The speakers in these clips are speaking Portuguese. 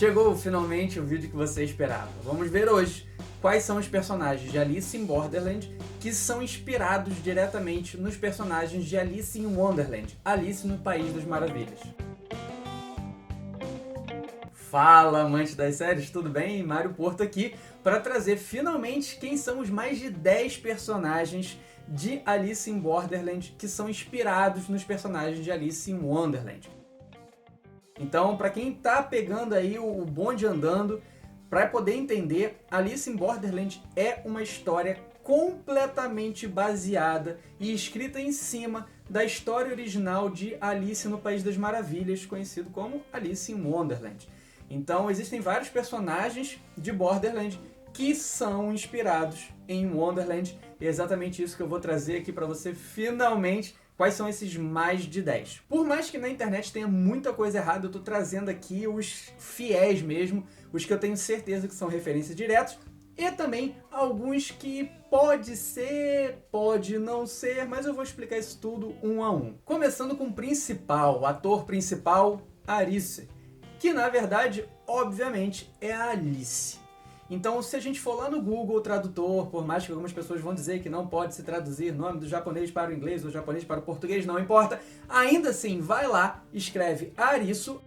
Chegou finalmente o vídeo que você esperava. Vamos ver hoje quais são os personagens de Alice in Borderland que são inspirados diretamente nos personagens de Alice in Wonderland, Alice no País das Maravilhas. Fala, amante das séries, tudo bem? Mário Porto aqui para trazer finalmente quem são os mais de 10 personagens de Alice in Borderland que são inspirados nos personagens de Alice in Wonderland. Então, para quem tá pegando aí o bonde andando, para poder entender, Alice in Borderland é uma história completamente baseada e escrita em cima da história original de Alice no País das Maravilhas, conhecido como Alice in Wonderland. Então, existem vários personagens de Borderland que são inspirados em Wonderland. E é exatamente isso que eu vou trazer aqui para você finalmente. Quais são esses mais de 10? Por mais que na internet tenha muita coisa errada, eu tô trazendo aqui os fiéis mesmo, os que eu tenho certeza que são referências diretas, e também alguns que pode ser, pode não ser, mas eu vou explicar isso tudo um a um. Começando com o principal, o ator principal, Arice, que na verdade, obviamente, é a Alice. Então, se a gente for lá no Google Tradutor, por mais que algumas pessoas vão dizer que não pode se traduzir nome do japonês para o inglês, ou japonês para o português, não importa, ainda assim, vai lá, escreve Arisu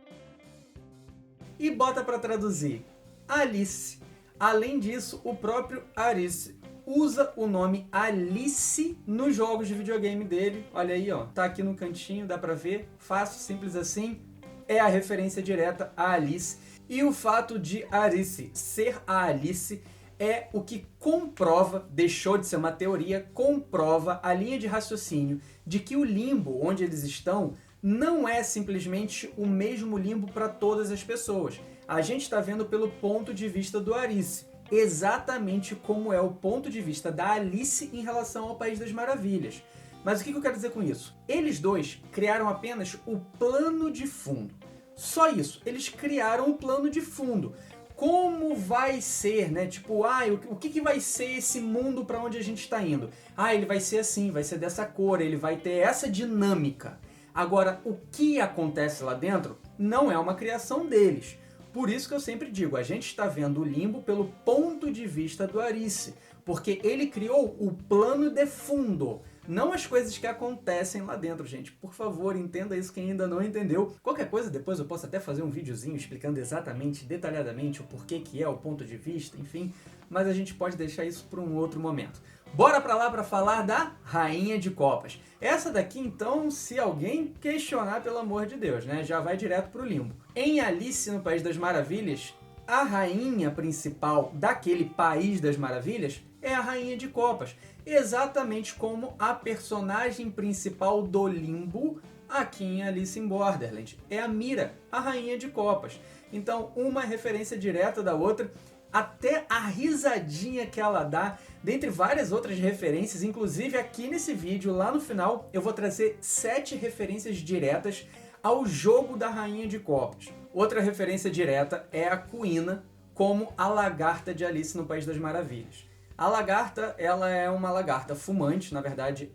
e bota para traduzir Alice. Além disso, o próprio Arice usa o nome Alice nos jogos de videogame dele. Olha aí, ó, tá aqui no cantinho, dá para ver, fácil, simples assim, é a referência direta a Alice. E o fato de Arice ser a Alice é o que comprova, deixou de ser uma teoria, comprova a linha de raciocínio de que o limbo onde eles estão não é simplesmente o mesmo limbo para todas as pessoas. A gente está vendo pelo ponto de vista do Arice, exatamente como é o ponto de vista da Alice em relação ao País das Maravilhas. Mas o que eu quero dizer com isso? Eles dois criaram apenas o plano de fundo. Só isso, eles criaram um plano de fundo. Como vai ser, né? Tipo, o que vai ser esse mundo para onde a gente está indo? Ele vai ser assim, vai ser dessa cor, ele vai ter essa dinâmica. Agora, o que acontece lá dentro não é uma criação deles. Por isso que eu sempre digo, a gente está vendo o limbo pelo ponto de vista do Arice, porque ele criou o plano de fundo. Não as coisas que acontecem lá dentro, gente. Por favor, entenda isso quem ainda não entendeu. Qualquer coisa, depois eu posso até fazer um videozinho explicando exatamente, detalhadamente, o porquê que é o ponto de vista, enfim. Mas a gente pode deixar isso para um outro momento. Bora pra lá para falar da Rainha de Copas. Essa daqui, então, se alguém questionar, pelo amor de Deus, né? Já vai direto pro limbo. Em Alice no País das Maravilhas, a rainha principal daquele País das Maravilhas é a Rainha de Copas, exatamente como a personagem principal do limbo aqui em Alice in Borderland. É a Mira, a Rainha de Copas. Então, uma referência direta da outra, até a risadinha que ela dá, dentre várias outras referências, inclusive aqui nesse vídeo, lá no final, eu vou trazer 7 referências diretas ao jogo da Rainha de Copas. Outra referência direta é a Kuina como a lagarta de Alice no País das Maravilhas. A lagarta, ela é uma lagarta fumante, na verdade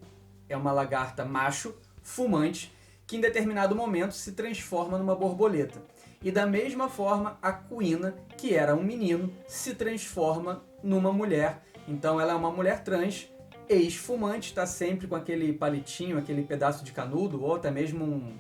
é uma lagarta macho fumante, que em determinado momento se transforma numa borboleta. E da mesma forma, a Kuina, que era um menino, se transforma numa mulher. Então ela é uma mulher trans, ex-fumante, está sempre com aquele palitinho, aquele pedaço de canudo, ou até mesmo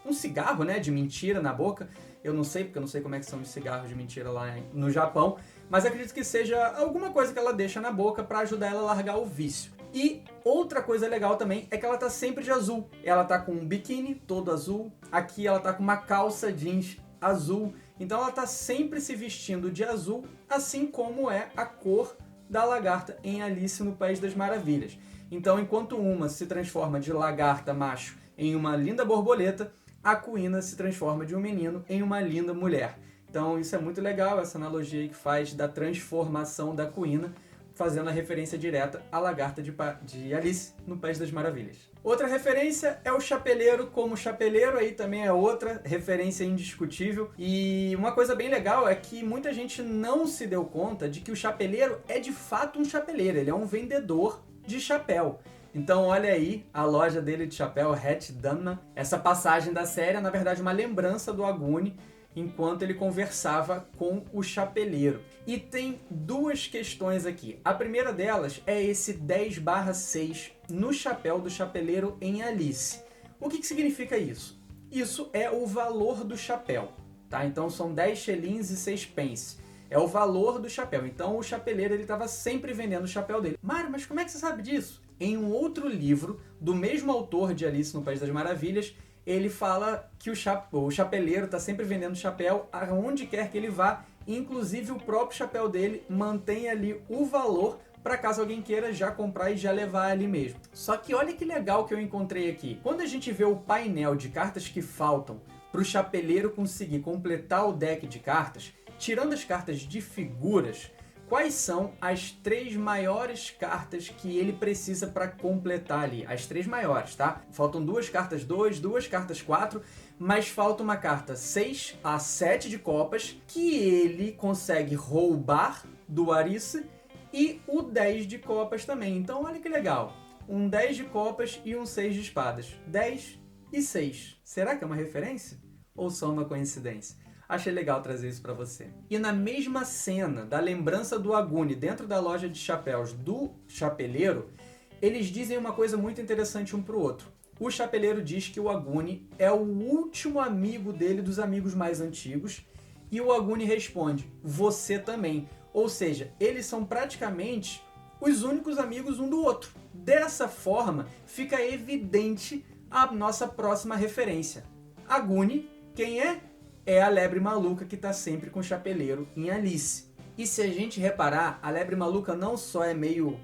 um cigarro, né, de mentira na boca. Eu não sei, porque eu não sei como é que são os cigarros de mentira lá no Japão, mas acredito que seja alguma coisa que ela deixa na boca para ajudar ela a largar o vício. E outra coisa legal também é que ela tá sempre de azul. Ela tá com um biquíni todo azul, aqui ela tá com uma calça jeans azul, então ela tá sempre se vestindo de azul, assim como é a cor da lagarta em Alice no País das Maravilhas. Então, enquanto uma se transforma de lagarta macho em uma linda borboleta, a Kuina se transforma de um menino em uma linda mulher. Então isso é muito legal, essa analogia aí que faz da transformação da Kuina, fazendo a referência direta à lagarta de Alice no País das Maravilhas. Outra referência é o chapeleiro como chapeleiro, aí também é outra referência indiscutível. E uma coisa bem legal é que muita gente não se deu conta de que o chapeleiro é de fato um chapeleiro, ele é um vendedor de chapéu. Então olha aí a loja dele de chapéu, Hat Danna. Essa passagem da série é na verdade uma lembrança do Aguni, enquanto ele conversava com o chapeleiro. E tem duas questões aqui. A primeira delas é esse 10/6 no chapéu do chapeleiro em Alice. O que significa isso? Isso é o valor do chapéu, tá? Então são 10 shillings e 6 pence. É o valor do chapéu. Então o chapeleiro estava sempre vendendo o chapéu dele. Mário, mas como é que você sabe disso? Em um outro livro, do mesmo autor de Alice no País das Maravilhas, ele fala que o chapeleiro está sempre vendendo chapéu aonde quer que ele vá, inclusive o próprio chapéu dele mantém ali o valor para caso alguém queira já comprar e já levar ali mesmo. Só que olha que legal que eu encontrei aqui. Quando a gente vê o painel de cartas que faltam para o chapeleiro conseguir completar o deck de cartas, tirando as cartas de figuras, quais são as 3 maiores cartas que ele precisa para completar ali? As 3 maiores, tá? Faltam 2 cartas 2, 2 cartas 4, mas falta uma carta 6 a 7 de copas que ele consegue roubar do Alice e o 10 de copas também. Então olha que legal, um 10 de copas e um 6 de espadas. 10 e 6. Será que é uma referência? Ou só uma coincidência? Achei legal trazer isso para você. E na mesma cena da lembrança do Aguni dentro da loja de chapéus do chapeleiro, eles dizem uma coisa muito interessante um para o outro. O chapeleiro diz que o Aguni é o último amigo dele dos amigos mais antigos e o Aguni responde, você também. Ou seja, eles são praticamente os únicos amigos um do outro. Dessa forma, fica evidente a nossa próxima referência. Aguni, quem é? É a lebre maluca que está sempre com o chapeleiro em Alice. E se a gente reparar, a lebre maluca não só é meio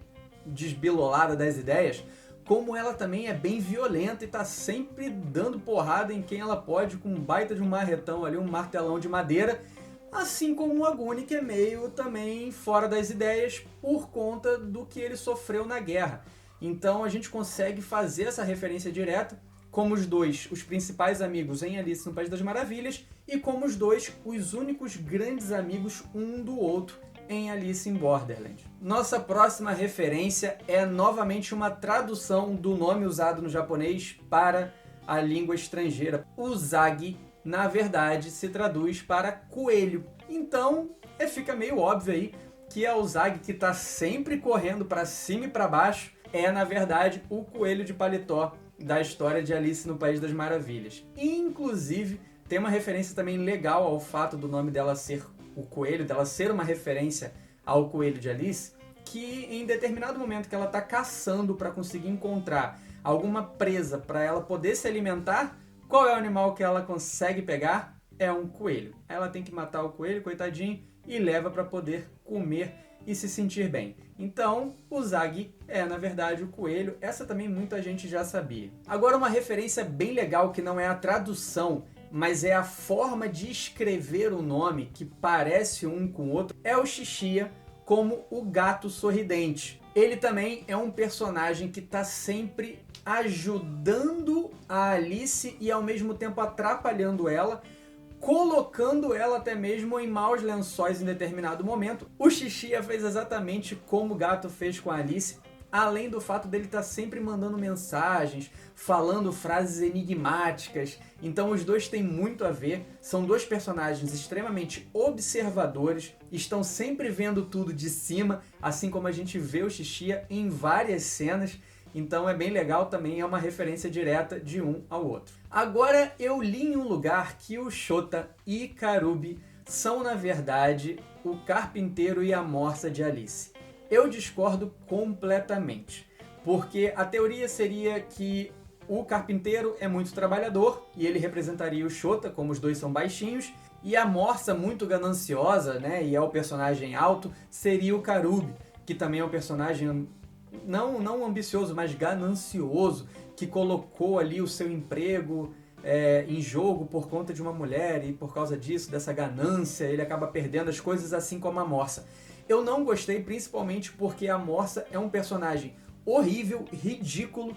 desbilolada das ideias, como ela também é bem violenta e está sempre dando porrada em quem ela pode com um baita de um marretão ali, um martelão de madeira, assim como o Aguni, que é meio também fora das ideias por conta do que ele sofreu na guerra. Então a gente consegue fazer essa referência direta como os dois, os principais amigos em Alice no País das Maravilhas, e como os dois, os únicos grandes amigos um do outro em Alice in Borderland. Nossa próxima referência é novamente uma tradução do nome usado no japonês para a língua estrangeira. Uzagi, na verdade, se traduz para coelho. Então, fica meio óbvio aí que a Uzagi, que está sempre correndo para cima e para baixo, é, na verdade, o coelho de paletó da história de Alice no País das Maravilhas. Inclusive, tem uma referência também legal ao fato do nome dela ser o coelho, dela ser uma referência ao coelho de Alice, que em determinado momento que ela está caçando para conseguir encontrar alguma presa para ela poder se alimentar, qual é o animal que ela consegue pegar? É um coelho. Ela tem que matar o coelho, coitadinho, e leva para poder comer e se sentir bem. Então, o Uzagi é, na verdade, o coelho. Essa também muita gente já sabia. Agora, uma referência bem legal que não é a tradução, mas é a forma de escrever o nome, que parece um com o outro, é o Xixia como o gato sorridente. Ele também é um personagem que está sempre ajudando a Alice e ao mesmo tempo atrapalhando ela, colocando ela até mesmo em maus lençóis em determinado momento. O Xixia fez exatamente como o gato fez com a Alice, além do fato dele estar sempre mandando mensagens, falando frases enigmáticas. Então os dois têm muito a ver, são dois personagens extremamente observadores, estão sempre vendo tudo de cima, assim como a gente vê o Xixia em várias cenas. Então é bem legal também, é uma referência direta de um ao outro. Agora eu li em um lugar que o Shota e Karubi são, na verdade, o carpinteiro e a morsa de Alice. Eu discordo completamente, porque a teoria seria que o carpinteiro é muito trabalhador e ele representaria o Shota, como os dois são baixinhos, e a morsa, muito gananciosa, né, e é o personagem alto, seria o Karubi, que também é um personagem não ambicioso, mas ganancioso, que colocou ali o seu emprego em jogo por conta de uma mulher, e por causa disso, dessa ganância, ele acaba perdendo as coisas, assim como a morsa. Eu não gostei, principalmente porque a morsa é um personagem horrível, ridículo,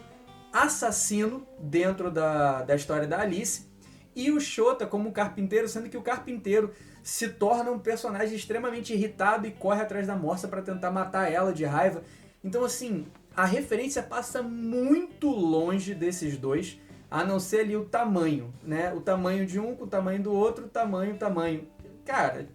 assassino dentro da história da Alice, e o Shota como carpinteiro, sendo que o carpinteiro se torna um personagem extremamente irritado e corre atrás da morsa para tentar matar ela de raiva. Então, assim, a referência passa muito longe desses dois, a não ser ali o tamanho, né? O tamanho de um com o tamanho do outro, tamanho. Cara,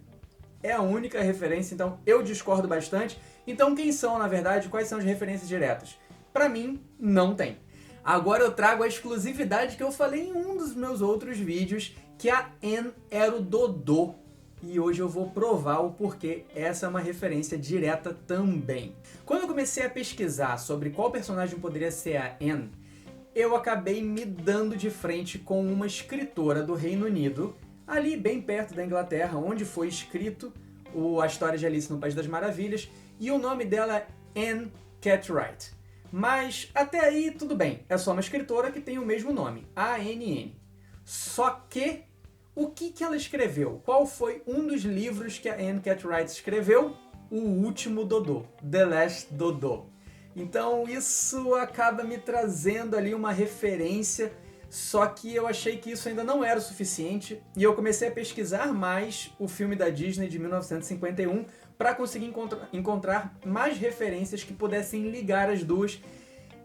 é a única referência, então eu discordo bastante. Então quem são, na verdade, quais são as referências diretas? Pra mim, não tem. Agora eu trago a exclusividade que eu falei em um dos meus outros vídeos, que a Anne era o Dodô. E hoje eu vou provar o porquê essa é uma referência direta também. Quando eu comecei a pesquisar sobre qual personagem poderia ser a Anne, eu acabei me dando de frente com uma escritora do Reino Unido, ali bem perto da Inglaterra, onde foi escrito a história de Alice no País das Maravilhas, e o nome dela é Anne Cartwright. Mas até aí tudo bem, é só uma escritora que tem o mesmo nome, A-N-N. Só que, o que ela escreveu? Qual foi um dos livros que a Anne Cartwright escreveu? O Último Dodô, The Last Dodô. Então isso acaba me trazendo ali uma referência, só que eu achei que isso ainda não era o suficiente, e eu comecei a pesquisar mais o filme da Disney de 1951 para conseguir encontrar mais referências que pudessem ligar as duas,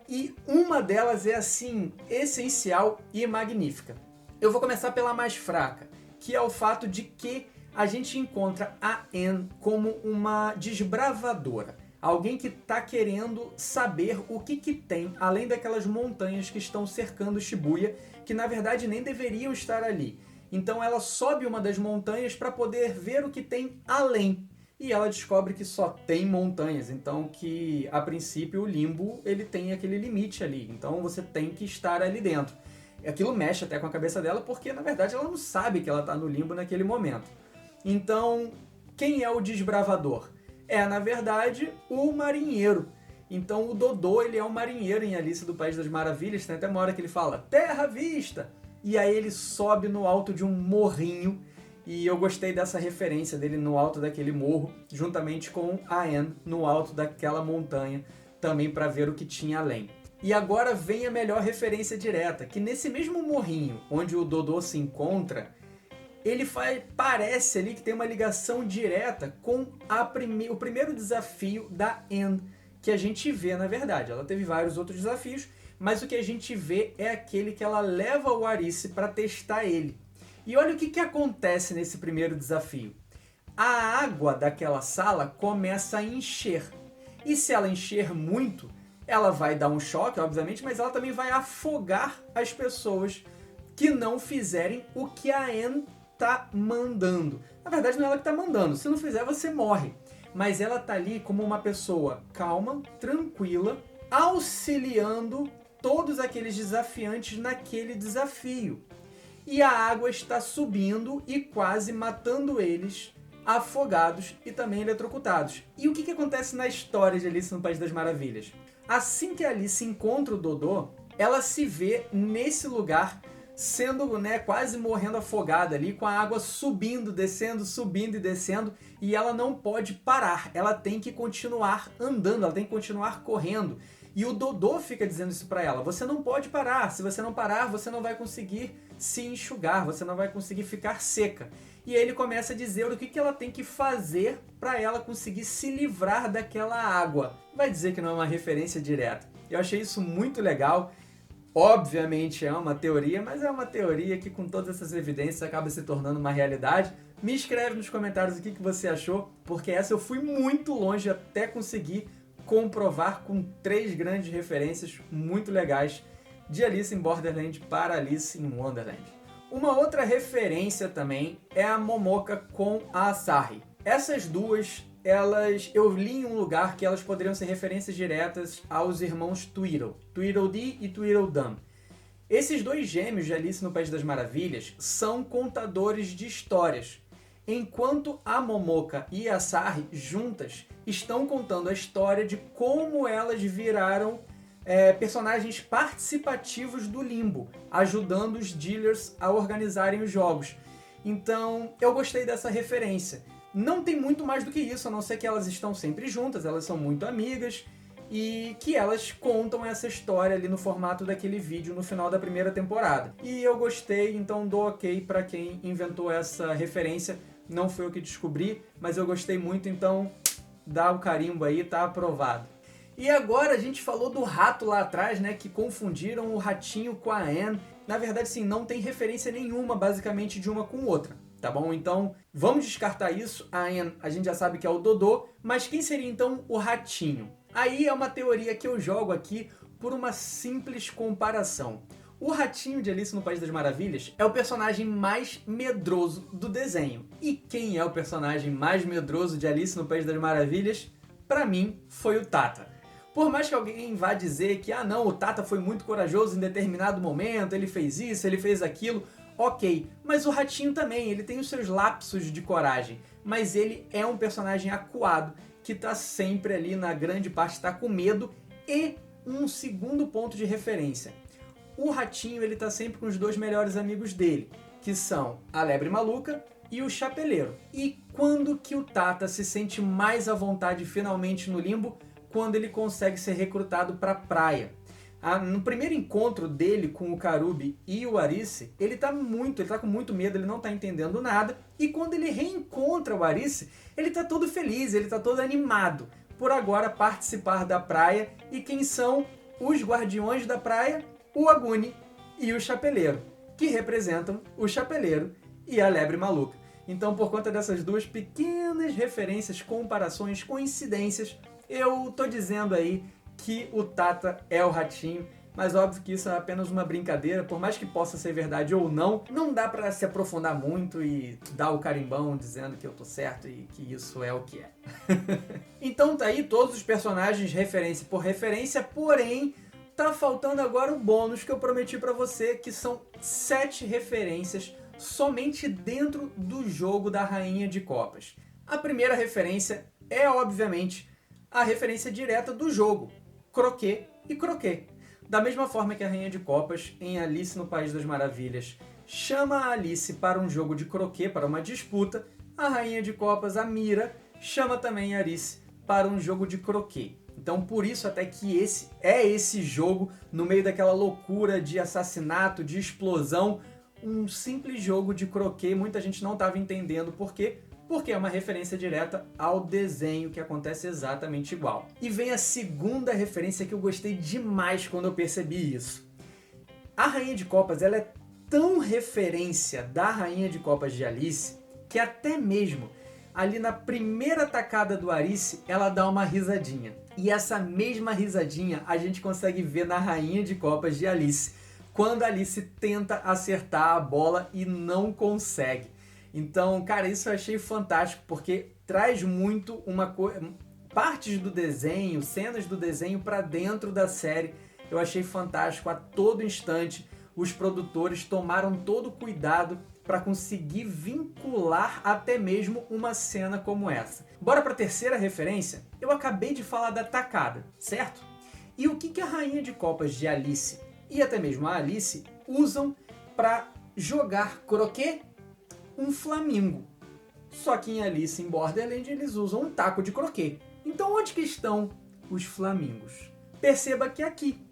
e uma delas é assim, essencial e magnífica. Eu vou começar pela mais fraca, que é o fato de que a gente encontra a Anne como uma desbravadora. Alguém que está querendo saber o que tem, além daquelas montanhas que estão cercando Shibuya, que na verdade nem deveriam estar ali. Então ela sobe uma das montanhas para poder ver o que tem além. E ela descobre que só tem montanhas, então que a princípio o limbo ele tem aquele limite ali, então você tem que estar ali dentro. Aquilo mexe até com a cabeça dela, porque na verdade ela não sabe que ela está no limbo naquele momento. Então, quem é o desbravador? É, na verdade, o marinheiro. Então o Dodô, ele é um marinheiro em Alice do País das Maravilhas, tem até uma hora que ele fala, terra à vista! E aí ele sobe no alto de um morrinho, e eu gostei dessa referência dele no alto daquele morro, juntamente com a Anne no alto daquela montanha, também para ver o que tinha além. E agora vem a melhor referência direta, que nesse mesmo morrinho onde o Dodô se encontra, ele parece ali que tem uma ligação direta com o primeiro desafio da Anne, que a gente vê na verdade. Ela teve vários outros desafios, mas o que a gente vê é aquele que ela leva o Arice para testar ele. E olha o que acontece nesse primeiro desafio. A água daquela sala começa a encher. E se ela encher muito, ela vai dar um choque, obviamente, mas ela também vai afogar as pessoas que não fizerem o que a Anne tá mandando. Na verdade, não é ela que tá mandando. Se não fizer, você morre. Mas ela tá ali como uma pessoa calma, tranquila, auxiliando todos aqueles desafiantes naquele desafio. E a água está subindo e quase matando eles, afogados e também eletrocutados. E o que acontece na história de Alice no País das Maravilhas? Assim que a Alice encontra o Dodô, ela se vê nesse lugar sendo, quase morrendo afogada ali, com a água subindo, descendo, subindo e descendo, e ela não pode parar, ela tem que continuar andando, ela tem que continuar correndo. E o Dodô fica dizendo isso pra ela, você não pode parar, se você não parar, você não vai conseguir se enxugar, você não vai conseguir ficar seca. E ele começa a dizer o que ela tem que fazer para ela conseguir se livrar daquela água. Vai dizer que não é uma referência direta. Eu achei isso muito legal. Obviamente é uma teoria, mas é uma teoria que com todas essas evidências acaba se tornando uma realidade. Me escreve nos comentários o que você achou, porque essa eu fui muito longe até conseguir comprovar com 3 grandes referências muito legais de Alice in Borderland para Alice in Wonderland. Uma outra referência também é a Momoka com a Asahi. Essas duas, eu li em um lugar que elas poderiam ser referências diretas aos irmãos Tweedle, Tweedledee e Tweedledum. Esses 2 gêmeos de Alice no País das Maravilhas são contadores de histórias, enquanto a Momoka e a Asahi juntas estão contando a história de como elas viraram personagens participativos do Limbo, ajudando os dealers a organizarem os jogos. Então eu gostei dessa referência. Não tem muito mais do que isso, a não ser que elas estão sempre juntas, elas são muito amigas, e que elas contam essa história ali no formato daquele vídeo no final da primeira temporada. E eu gostei, então dou ok para quem inventou essa referência. Não foi eu que descobri, mas eu gostei muito, então dá o carimbo aí, tá aprovado. E agora a gente falou do rato lá atrás, que confundiram o ratinho com a Anne. Na verdade, sim, não tem referência nenhuma, basicamente, de uma com outra, tá bom? Então, vamos descartar isso. A Anne, a gente já sabe que é o Dodô, mas quem seria, então, o Ratinho? Aí é uma teoria que eu jogo aqui por uma simples comparação. O Ratinho de Alice no País das Maravilhas é o personagem mais medroso do desenho. E quem é o personagem mais medroso de Alice no País das Maravilhas? Pra mim, foi o Tata. Por mais que alguém vá dizer que, não, o Tata foi muito corajoso em determinado momento, ele fez isso, ele fez aquilo, ok. Mas o Ratinho também, ele tem os seus lapsos de coragem. Mas ele é um personagem acuado, que tá sempre ali, na grande parte, tá com medo. E um segundo ponto de referência. O Ratinho, ele tá sempre com os dois melhores amigos dele, que são a Lebre Maluca e o Chapeleiro. E quando que o Tata se sente mais à vontade finalmente no limbo? Quando ele consegue ser recrutado para a praia. No primeiro encontro dele com o Karubi e o Arice, ele tá com muito medo, ele não tá entendendo nada, e quando ele reencontra o Arice, ele tá todo feliz, ele tá todo animado por agora participar da praia. E quem são os guardiões da praia? O Aguni e o Chapeleiro, que representam o Chapeleiro e a Lebre Maluca. Então, por conta dessas duas pequenas referências, comparações, coincidências, eu tô dizendo aí que o Tata é o Ratinho, mas óbvio que isso é apenas uma brincadeira, por mais que possa ser verdade ou não, não dá pra se aprofundar muito e dar o carimbão dizendo que eu tô certo e que isso é o que é. Então tá aí todos os personagens referência por referência, porém tá faltando agora o bônus que eu prometi pra você, que são 7 referências somente dentro do jogo da Rainha de Copas. A primeira referência é, obviamente, a referência direta do jogo, croquet e croquet. Da mesma forma que a Rainha de Copas, em Alice no País das Maravilhas, chama a Alice para um jogo de croquet, para uma disputa, a Rainha de Copas, a Mira, chama também a Alice para um jogo de croquet. Então, por isso até que esse jogo, no meio daquela loucura de assassinato, de explosão, um simples jogo de croquet. Muita gente não estava entendendo por quê. Porque é uma referência direta ao desenho, que acontece exatamente igual. E vem a segunda referência que eu gostei demais quando eu percebi isso. A Rainha de Copas, ela é tão referência da Rainha de Copas de Alice, que até mesmo ali na primeira tacada do Arice, ela dá uma risadinha. E essa mesma risadinha a gente consegue ver na Rainha de Copas de Alice, quando a Alice tenta acertar a bola e não consegue. Então, cara, isso eu achei fantástico, porque traz muito partes do desenho, cenas do desenho para dentro da série. Eu achei fantástico a todo instante. Os produtores tomaram todo o cuidado para conseguir vincular até mesmo uma cena como essa. Bora para a terceira referência? Eu acabei de falar da tacada, certo? E o que a Rainha de Copas de Alice e até mesmo a Alice usam para jogar croquet? Um flamingo. Só que em Alice in Borderland eles usam um taco de croquet. Então onde que estão os flamingos? Perceba que aqui.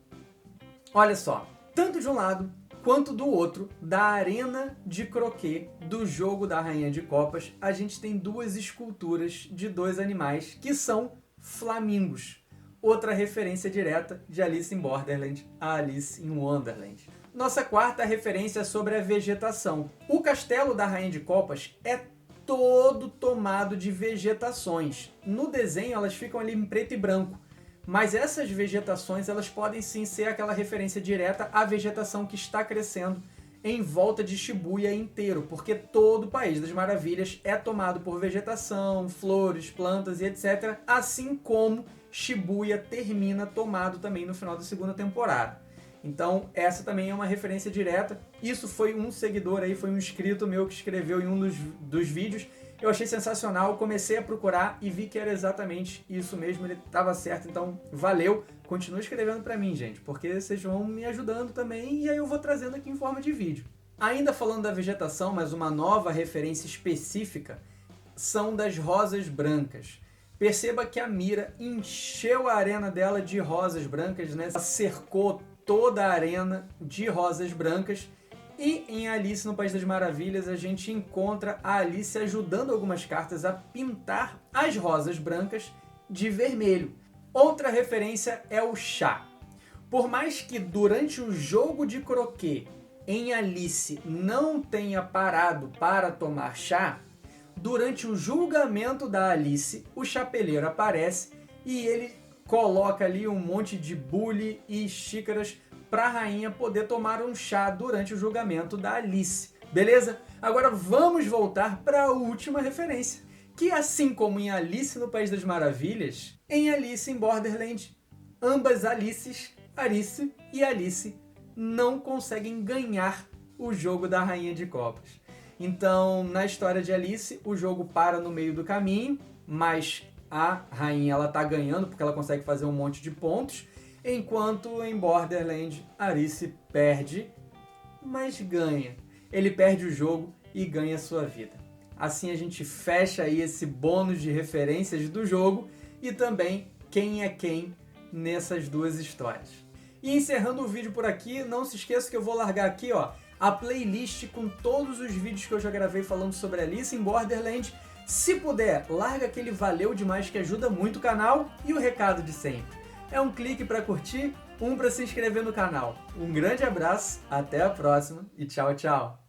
Olha só, tanto de um lado quanto do outro, da arena de croquet do jogo da Rainha de Copas, a gente tem duas esculturas de dois animais que são flamingos. Outra referência direta de Alice in Borderland a Alice in Wonderland. Nossa quarta referência é sobre a vegetação. O castelo da Rainha de Copas é todo tomado de vegetações. No desenho elas ficam ali em preto e branco, mas essas vegetações elas podem sim ser aquela referência direta à vegetação que está crescendo em volta de Shibuya inteiro, porque todo o País das Maravilhas é tomado por vegetação, flores, plantas e etc. Assim como Shibuya termina tomado também no final da segunda temporada. Então essa também é uma referência direta. Isso foi um seguidor aí, foi um inscrito meu que escreveu em um dos vídeos. Eu achei sensacional, comecei a procurar e vi que era exatamente isso mesmo, ele estava certo, então valeu. Continue escrevendo para mim, gente, porque vocês vão me ajudando também e aí eu vou trazendo aqui em forma de vídeo. Ainda falando da vegetação, mas uma nova referência específica são das rosas brancas. Perceba que a Mira encheu a arena dela de rosas brancas, né? Ela cercou toda a arena de rosas brancas. E em Alice no País das Maravilhas a gente encontra a Alice ajudando algumas cartas a pintar as rosas brancas de vermelho. Outra referência é o chá. Por mais que durante o jogo de croquet em Alice não tenha parado para tomar chá, durante o julgamento da Alice, o chapeleiro aparece e ele coloca ali um monte de bule e xícaras para a rainha poder tomar um chá durante o julgamento da Alice. Beleza? Agora vamos voltar para a última referência, que assim como em Alice no País das Maravilhas, em Alice em Borderland, ambas Alices, Arice e Alice, não conseguem ganhar o jogo da Rainha de Copas. Então, na história de Alice, o jogo para no meio do caminho, mas a rainha ela tá ganhando porque ela consegue fazer um monte de pontos, enquanto em Borderland, Arice perde, mas ganha. Ele perde o jogo e ganha a sua vida. Assim a gente fecha aí esse bônus de referências do jogo e também quem é quem nessas duas histórias. E encerrando o vídeo por aqui, não se esqueça que eu vou largar aqui, ó, a playlist com todos os vídeos que eu já gravei falando sobre Alice em Borderland. Se puder, larga aquele valeu demais que ajuda muito o canal e o recado de sempre. É um clique para curtir, um para se inscrever no canal. Um grande abraço, até a próxima e tchau, tchau!